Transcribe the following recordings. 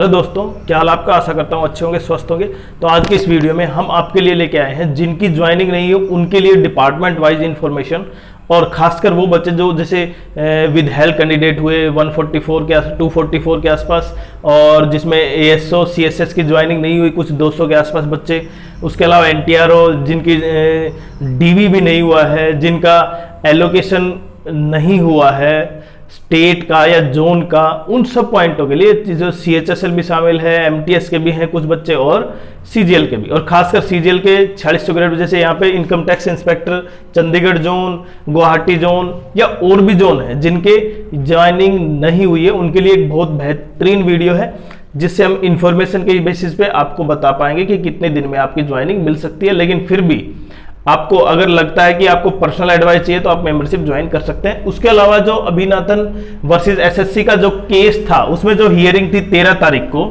Hello दोस्तों, क्या हाल आपका। आशा करता हूँ अच्छे होंगे, स्वस्थ होंगे। तो आज के इस वीडियो में हम आपके लिए लेके आए हैं जिनकी ज्वाइनिंग नहीं हो उनके लिए डिपार्टमेंट वाइज इंफॉर्मेशन, और खासकर वो बच्चे जो जैसे विद हेल्थ कैंडिडेट हुए 144 के 244 के आसपास, और जिसमें एएसओ सीएसएस की ज्वाइनिंग नहीं हुई कुछ 200 के आसपास बच्चे। उसके अलावा एनटीआरओ जिनकी डीवी भी नहीं हुआ है, जिनका एलोकेशन नहीं हुआ है स्टेट का या जोन का, उन सब पॉइंटों के लिए जो सीएचएसएल भी शामिल है, एमटीएस के भी हैं कुछ बच्चे, और सीजीएल के भी। और खासकर सीजीएल के 4600 ग्रेड, जैसे यहाँ पे income tax inspector Chandigarh zone, Guwahati zone या और भी जोन है जिनके ज्वाइनिंग नहीं हुई है, उनके लिए एक बहुत बेहतरीन वीडियो है जिससे हम इंफॉर्मेशन के बेसिस पे आपको बता पाएंगे कि कितने दिन में आपकी ज्वाइनिंग मिल सकती है। लेकिन फिर भी आपको अगर लगता है कि आपको पर्सनल एडवाइस चाहिए तो आप मेंबरशिप ज्वाइन कर सकते हैं। उसके अलावा जो अभिनाथन वर्सेस एसएससी का जो केस था, उसमें जो हियरिंग थी 13 तारीख को,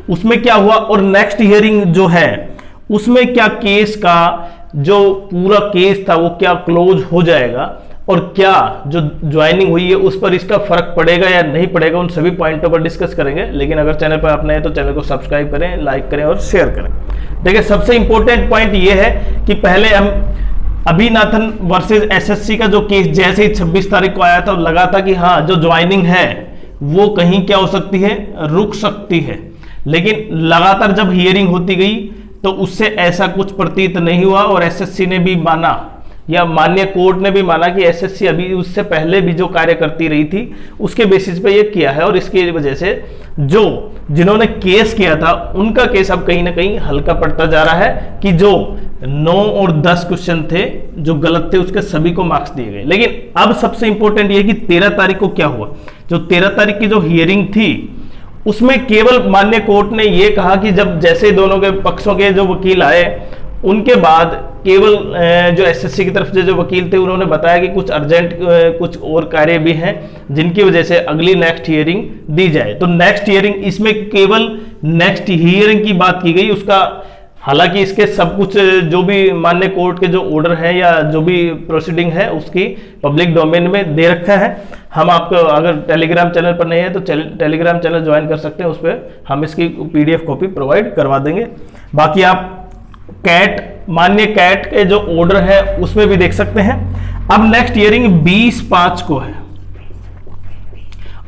उसमें क्या हुआ और नेक्स्ट हियरिंग जो है उसमें क्या केस का जो पूरा केस था वो क्या क्लोज हो जाएगा, और क्या जो ज्वाइनिंग हुई है उस पर इसका फर्क पड़ेगा या नहीं पड़ेगा, उन सभी पॉइंटों पर डिस्कस करेंगे। लेकिन अगर चैनल पर आप नए हैं तो चैनल को सब्सक्राइब करें, लाइक करें और शेयर करें। देखिए, सबसे इंपॉर्टेंट पॉइंट ये है कि पहले हम अभिनाथन वर्सेस एसएससी का जो केस जैसे ही 26 तारीख को आया था, लगा था कि हाँ जो ज्वाइनिंग है वो कहीं क्या हो सकती है, रुक सकती है। लेकिन लगातार जब हियरिंग होती गई तो उससे ऐसा कुछ प्रतीत नहीं हुआ, और एसएससी ने भी माना या माननीय कोर्ट ने भी माना कि एसएससी अभी उससे पहले भी जो कार्य करती रही थी उसके बेसिस पे ये किया है, और इसकी वजह से जिन्होंने केस किया था उनका केस अब कहीं ना कहीं हल्का पड़ता जा रहा है कि जो 9 और 10 क्वेश्चन थे जो गलत थे उसके सभी को मार्क्स दिए गए। लेकिन अब सबसे इंपॉर्टेंट ये कि 13 तारीख को क्या हुआ। जो 13 तारीख की जो हियरिंग थी उसमें केवल माननीय कोर्ट ने यह कहा कि जब जैसे दोनों के पक्षों के जो वकील आए उनके बाद केवल जो एसएससी की तरफ से जो वकील थे उन्होंने बताया कि कुछ अर्जेंट कुछ और कार्य भी हैं जिनकी वजह से अगली नेक्स्ट हियरिंग दी जाए। तो नेक्स्ट हियरिंग, इसमें केवल नेक्स्ट हियरिंग की बात की गई। उसका हालांकि इसके सब कुछ जो भी माननीय कोर्ट के जो ऑर्डर है या जो भी प्रोसीडिंग है उसकी पब्लिक डोमेन में दे रखा है। हम आपको अगर टेलीग्राम चैनल पर नहीं है तो टेलीग्राम चैनल ज्वाइन कर सकते हैं, उस पर हम इसकी पीडीएफ कॉपी प्रोवाइड करवा देंगे। बाकी आप माननीय कैट के जो ऑर्डर है उसमें भी देख सकते हैं। अब नेक्स्ट हियरिंग 20/5 को है,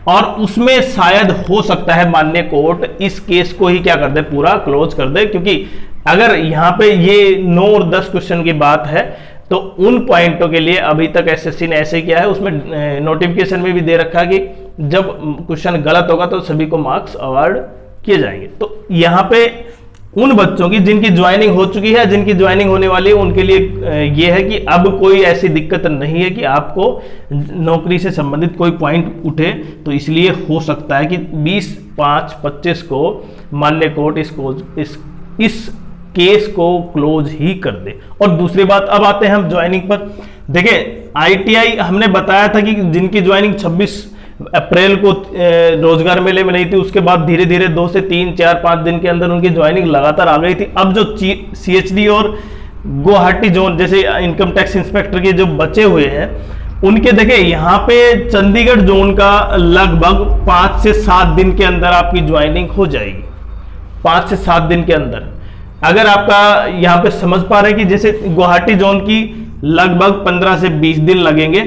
और उसमें शायद हो सकता है माननीय कोर्ट इस केस को ही क्या कर दे, पूरा क्लोज कर दे। क्योंकि अगर यहां पे ये 9 और 10 क्वेश्चन की बात है तो उन पॉइंटों के लिए अभी तक एसएससी ने ऐसे किया है। उसमें नोटिफिकेशन में भी दे रखा है कि जब क्वेश्चन गलत होगा तो सभी को मार्क्स अवार्ड किए जाएंगे। तो यहां पे उन बच्चों की जिनकी ज्वाइनिंग हो चुकी है, जिनकी ज्वाइनिंग होने वाली है, उनके लिए यह है कि अब कोई ऐसी दिक्कत नहीं है कि आपको नौकरी से संबंधित कोई पॉइंट उठे। तो इसलिए हो सकता है कि 20/5/25 को माननीय कोर्ट इस केस को क्लोज ही कर दे। और दूसरी बात, अब आते हैं हम ज्वाइनिंग पर। देखिए, आईटीआई हमने बताया था कि जिनकी ज्वाइनिंग 26 अप्रैल को रोजगार मेले में नहीं थी, उसके बाद धीरे धीरे 2 से 3, 4, 5 दिन के अंदर उनकी ज्वाइनिंग लगातार आ गई थी। अब जो सीएचडी और गुवाहाटी जोन जैसे इनकम टैक्स इंस्पेक्टर के जो बचे हुए हैं उनके, देखिए यहाँ पे चंडीगढ़ जोन का लगभग 5 से 7 दिन के अंदर आपकी ज्वाइनिंग हो जाएगी। 5 से 7 दिन के अंदर अगर आपका यहाँ पे समझ पा रहे हैं कि जैसे गुवाहाटी जोन की लगभग 15 से 20 दिन लगेंगे,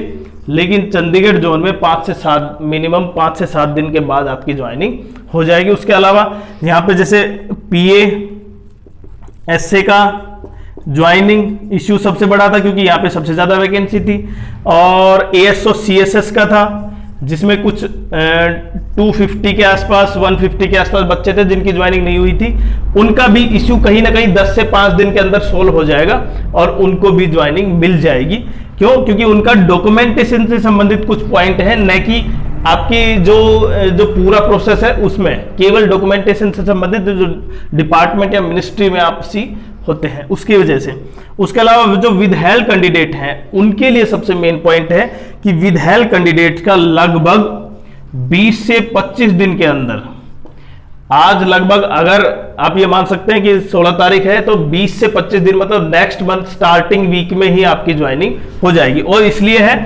लेकिन चंडीगढ़ जोन में 5 से 7 मिनिमम 5 से 7 दिन के बाद आपकी ज्वाइनिंग हो जाएगी। उसके अलावा यहाँ पे जैसे पीए एसए का ज्वाइनिंग इश्यू सबसे बड़ा था क्योंकि यहाँ पे सबसे ज्यादा वैकेंसी थी, और एएसओ सीएसएस का था जिसमें कुछ 250 के आसपास 150 के आसपास बच्चे थे जिनकी ज्वाइनिंग नहीं हुई थी। उनका भी इश्यू कहीं ना कहीं 10 से 5 दिन के अंदर सोल्व हो जाएगा और उनको भी ज्वाइनिंग मिल जाएगी। क्यों? क्योंकि उनका डॉक्यूमेंटेशन से संबंधित कुछ पॉइंट है, न कि आपकी जो पूरा प्रोसेस है उसमें। केवल डॉक्यूमेंटेशन से संबंधित जो डिपार्टमेंट या मिनिस्ट्री में आपसी होते हैं उसकी वजह से। उसके अलावा जो विद हेल्थ कैंडिडेट हैं उनके लिए सबसे मेन पॉइंट है कि विद हेल्थ कैंडिडेट का लगभग 20 से 25 दिन के अंदर, आज लगभग अगर आप ये मान सकते हैं कि 16 तारीख है तो 20 से 25 दिन मतलब नेक्स्ट मंथ स्टार्टिंग वीक में ही आपकी ज्वाइनिंग हो जाएगी। और इसलिए है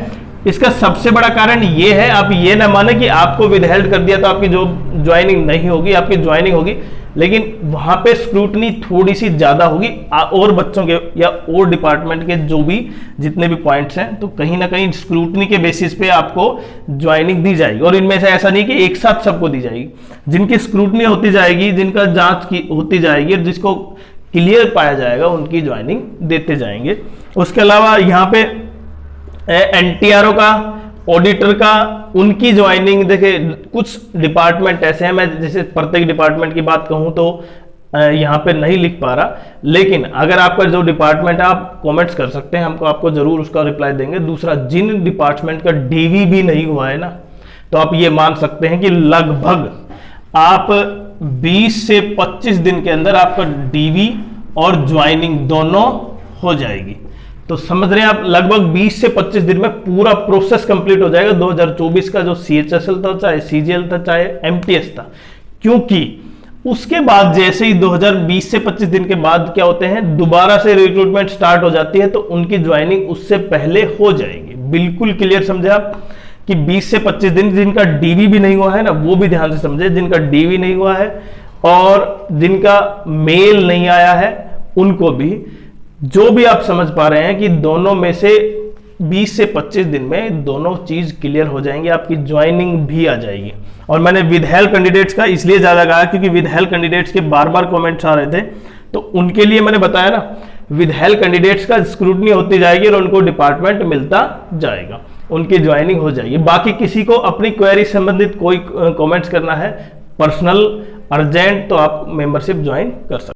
इसका सबसे बड़ा कारण ये है, आप ये ना माने कि आपको विदहेल्ड कर दिया तो आपकी जॉब ज्वाइनिंग नहीं होगी, आपकी ज्वाइनिंग होगी, लेकिन वहां पे स्क्रूटनी थोड़ी सी ज्यादा होगी और बच्चों के या और डिपार्टमेंट के जो भी जितने भी पॉइंट्स हैं, तो कहीं ना कहीं स्क्रूटनी के बेसिस पे आपको ज्वाइनिंग दी जाएगी। और इनमें से ऐसा नहीं कि एक साथ सबको दी जाएगी, जिनकी स्क्रूटनी होती जाएगी, जिनका जांच की होती जाएगी, जिसको क्लियर पाया जाएगा उनकी ज्वाइनिंग देते जाएंगे। उसके अलावा यहाँ पे एनटीआरओ का, ऑडिटर का, उनकी ज्वाइनिंग देखिए कुछ डिपार्टमेंट ऐसे हैं, मैं जैसे प्रत्येक डिपार्टमेंट की बात कहूं तो यहाँ पे नहीं लिख पा रहा, लेकिन अगर आपका जो डिपार्टमेंट है आप कमेंट्स कर सकते हैं, हमको आपको जरूर उसका रिप्लाई देंगे। दूसरा, जिन डिपार्टमेंट का डीवी भी नहीं हुआ है ना, तो आप ये मान सकते हैं कि लगभग आप 20 से 25 दिन के अंदर आपका डीवी और ज्वाइनिंग दोनों हो जाएगी। तो समझ रहे हैं आप, लगभग 20 से 25 दिन में पूरा प्रोसेस कंप्लीट हो जाएगा। 2024 का जो CHSL था, चाहे CGL था, चाहे MTS था, क्योंकि उसके बाद जैसे ही 2020 से 25 दिन के बाद क्या होते हैं, दोबारा से रिक्रूटमेंट स्टार्ट हो जाती है, तो उनकी ज्वाइनिंग उससे पहले हो जाएगी। बिल्कुल क्लियर समझे आप कि 20 से 25 दिन, जिनका डीवी भी नहीं हुआ है ना, वो भी ध्यान से समझे, जिनका डीवी नहीं हुआ है और जिनका मेल नहीं आया है उनको भी, जो भी आप समझ पा रहे हैं कि दोनों में से 20 से 25 दिन में दोनों चीज क्लियर हो जाएंगे, आपकी ज्वाइनिंग भी आ जाएगी। और मैंने विदहेल्ड कैंडिडेट्स का इसलिए ज्यादा कहा क्योंकि विदहेल्ड कैंडिडेट्स के बार बार कमेंट्स आ रहे थे, तो उनके लिए मैंने बताया ना, विदहेल्ड कैंडिडेट्स का स्क्रूटनी होती जाएगी और उनको डिपार्टमेंट मिलता जाएगा, उनकी ज्वाइनिंग हो जाएगी। बाकी किसी को अपनी क्वेरी संबंधित कोई कमेंट्स करना है पर्सनल अर्जेंट, तो आप मेंबरशिप ज्वाइन कर सकते हैं।